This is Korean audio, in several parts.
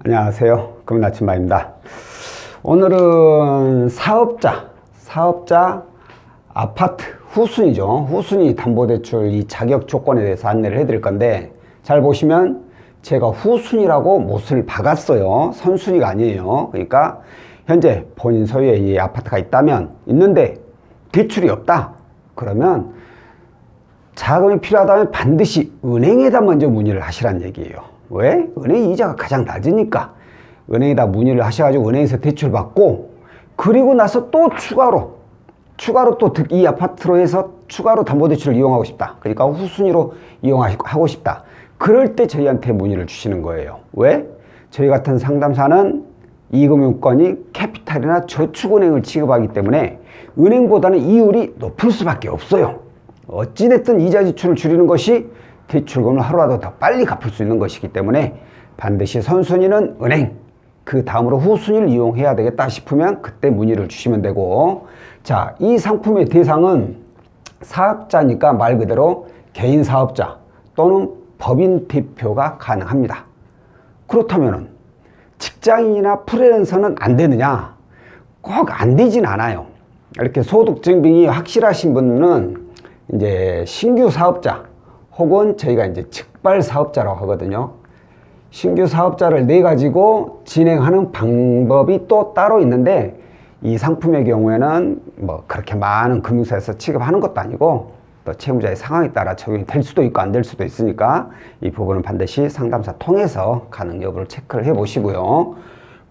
안녕하세요. 금나침반입니다. 오늘은 사업자 아파트 후순위죠. 후순위 담보대출 이 자격 조건에 대해서 안내를 해드릴 건데, 잘 보시면 제가 후순위라고 못을 박았어요. 선순위가 아니에요. 그러니까 현재 본인 소유의 이 아파트가 있는데 대출이 없다. 그러면 자금이 필요하다면 반드시 은행에다 먼저 문의를 하시란 얘기예요. 왜? 은행 이자가 가장 낮으니까 은행에다 문의를 하셔가지고 은행에서 대출 받고, 그리고 나서 또 추가로 또 이 아파트로 해서 추가로 담보대출을 이용하고 싶다. 그러니까 후순위로 이용하고 싶다. 그럴 때 저희한테 문의를 주시는 거예요. 왜? 저희 같은 상담사는 이금융권이 캐피탈이나 저축은행을 취급하기 때문에 은행보다는 이율이 높을 수밖에 없어요. 어찌됐든 이자 지출을 줄이는 것이 대출금을 하루라도 더 빨리 갚을 수 있는 것이기 때문에 반드시 선순위는 은행, 그 다음으로 후순위를 이용해야 되겠다 싶으면 그때 문의를 주시면 되고, 자, 이 상품의 대상은 사업자니까 말 그대로 개인 사업자 또는 법인 대표가 가능합니다. 그렇다면 직장인이나 프리랜서는 안 되느냐? 꼭 안 되진 않아요. 이렇게 소득 증빙이 확실하신 분은 이제 신규 사업자 혹은 저희가 이제 직발 사업자라고 하거든요. 신규 사업자를 내 가지고 진행하는 방법이 또 따로 있는데, 이 상품의 경우에는 뭐 그렇게 많은 금융사에서 취급하는 것도 아니고 또 채무자의 상황에 따라 적용이 될 수도 있고 안 될 수도 있으니까 이 부분은 반드시 상담사 통해서 가능 여부를 체크를 해 보시고요.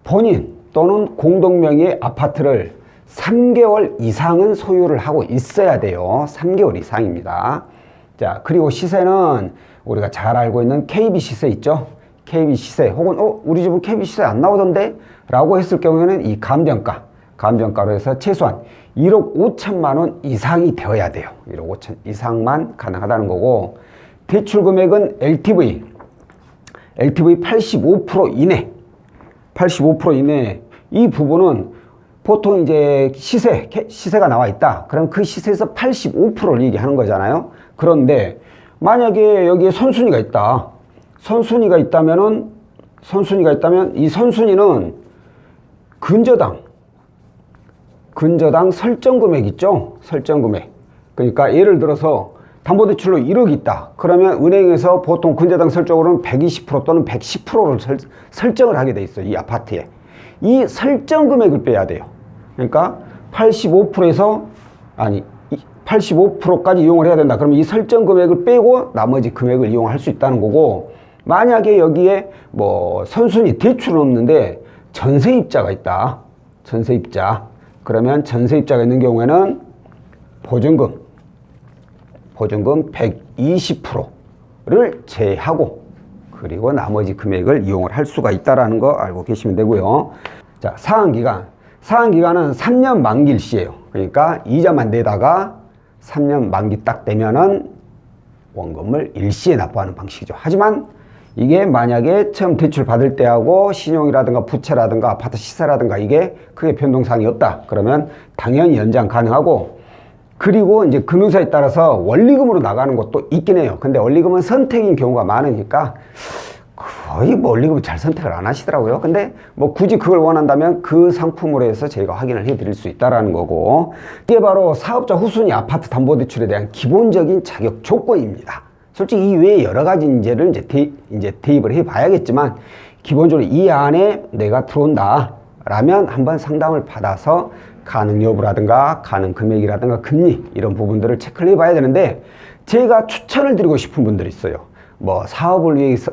본인 또는 공동명의의 아파트를 3개월 이상은 소유를 하고 있어야 돼요. 3개월 이상입니다. 자, 그리고 시세는 우리가 잘 알고 있는 KB 시세 있죠? KB 시세 혹은 우리 집은 KB 시세 안 나오던데? 라고 했을 경우에는 이 감정가로 해서 최소한 1억 5천만 원 이상이 되어야 돼요. 1억 5천 이상만 가능하다는 거고, 대출 금액은 LTV 85% 이내, 85% 이내. 이 부분은 보통 이제 시세가 나와 있다. 그럼 그 시세에서 85%를 얘기하는 거잖아요. 그런데 만약에 여기에 선순위가 있다. 선순위가 있다면 이 선순위는 근저당 설정 금액 있죠? 설정 금액. 그러니까 예를 들어서 담보대출로 1억이 있다. 그러면 은행에서 보통 근저당 설정으로는 120% 또는 110%를 설정을 하게 돼 있어요. 이 아파트에. 이 설정 금액을 빼야 돼요. 그러니까 85%까지 이용을 해야 된다. 그러면 이 설정 금액을 빼고 나머지 금액을 이용할 수 있다는 거고, 만약에 여기에 뭐 선순위 대출은 없는데 전세입자가 있다. 전세입자. 그러면 전세입자가 있는 경우에는 보증금 120%를 제하고 그리고 나머지 금액을 이용을 할 수가 있다는 거 알고 계시면 되고요. 자, 상한기간은 3년 만기일시예요. 그러니까 이자만 내다가 3년 만기 딱 되면은 원금을 일시에 납부하는 방식이죠. 하지만 이게 만약에 처음 대출 받을 때하고 신용이라든가 부채라든가 아파트 시세라든가 이게 크게 변동사항이 없다. 그러면 당연히 연장 가능하고, 그리고 이제 금융사에 따라서 원리금으로 나가는 것도 있긴 해요. 근데 원리금은 선택인 경우가 많으니까 거의 뭐 원리금을 잘 선택을 안 하시더라고요. 근데 뭐 굳이 그걸 원한다면 그 상품으로 해서 저희가 확인을 해 드릴 수 있다는 거고, 이게 바로 사업자 후순위 아파트 담보대출에 대한 기본적인 자격 조건입니다. 솔직히 이 외에 여러 가지 인재를 이제 대입을 해 봐야겠지만, 기본적으로 이 안에 내가 들어온다 라면 한번 상담을 받아서 가능 여부라든가 가능 금액이라든가 금리 이런 부분들을 체크를 해 봐야 되는데, 제가 추천을 드리고 싶은 분들이 있어요. 뭐 사업을 위해서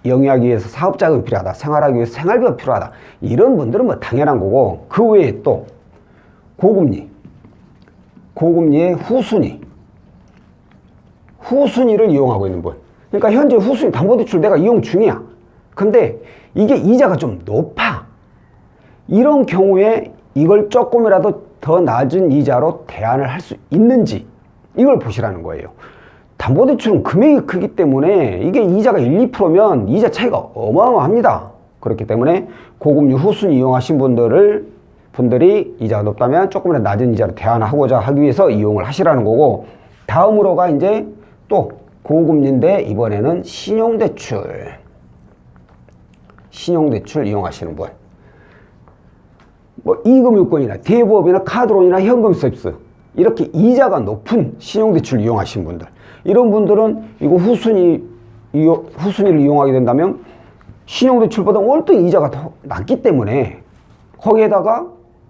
영위하기 위해서 사업자금이 필요하다, 생활하기 위해서 생활비가 필요하다, 이런 분들은 뭐 당연한 거고, 그 외에 또 고금리의 후순위를 이용하고 있는 분. 그러니까 현재 후순위 담보대출 내가 이용 중이야. 근데 이게 이자가 좀 높아. 이런 경우에 이걸 조금이라도 더 낮은 이자로 대안을 할 수 있는지 이걸 보시라는 거예요. 담보대출은 금액이 크기 때문에 이게 이자가 1, 2%면 이자 차이가 어마어마합니다. 그렇기 때문에 고금리 후순위 이용하신 분들이 이자가 높다면 조금이라도 낮은 이자로 대안하고자 하기 위해서 이용을 하시라는 거고, 다음으로가 이제 또 고금리인데 이번에는 신용대출. 신용대출 이용하시는 분, 뭐 이금융권이나 대부업이나 카드론이나 현금 서비스 이렇게 이자가 높은 신용대출 이용하시는 분들, 이런 분들은 이거 후순위를 이용하게 된다면 신용대출보다 월등 이자가 더 낮기 때문에 거기에다가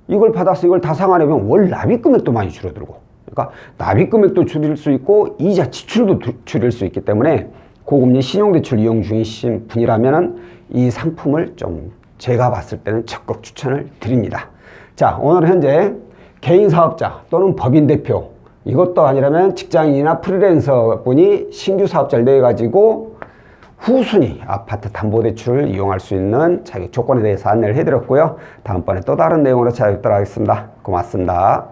이걸 받아서 이걸 다 상환하면 월 납입 금액도 많이 줄어들고, 그러니까 납입 금액도 줄일 수 있고 이자 지출도 줄일 수 있기 때문에 고금리 신용대출 이용 중이신 분이라면 이 상품을 좀 제가 봤을 때는 적극 추천을 드립니다. 자, 오늘 현재 개인 사업자 또는 법인 대표, 이것도 아니라면 직장인이나 프리랜서 분이 신규 사업자를 내가지고 후순위 아파트 담보대출을 이용할 수 있는 자격 조건에 대해서 안내를 해드렸고요. 다음번에 또 다른 내용으로 찾아뵙도록 하겠습니다. 고맙습니다.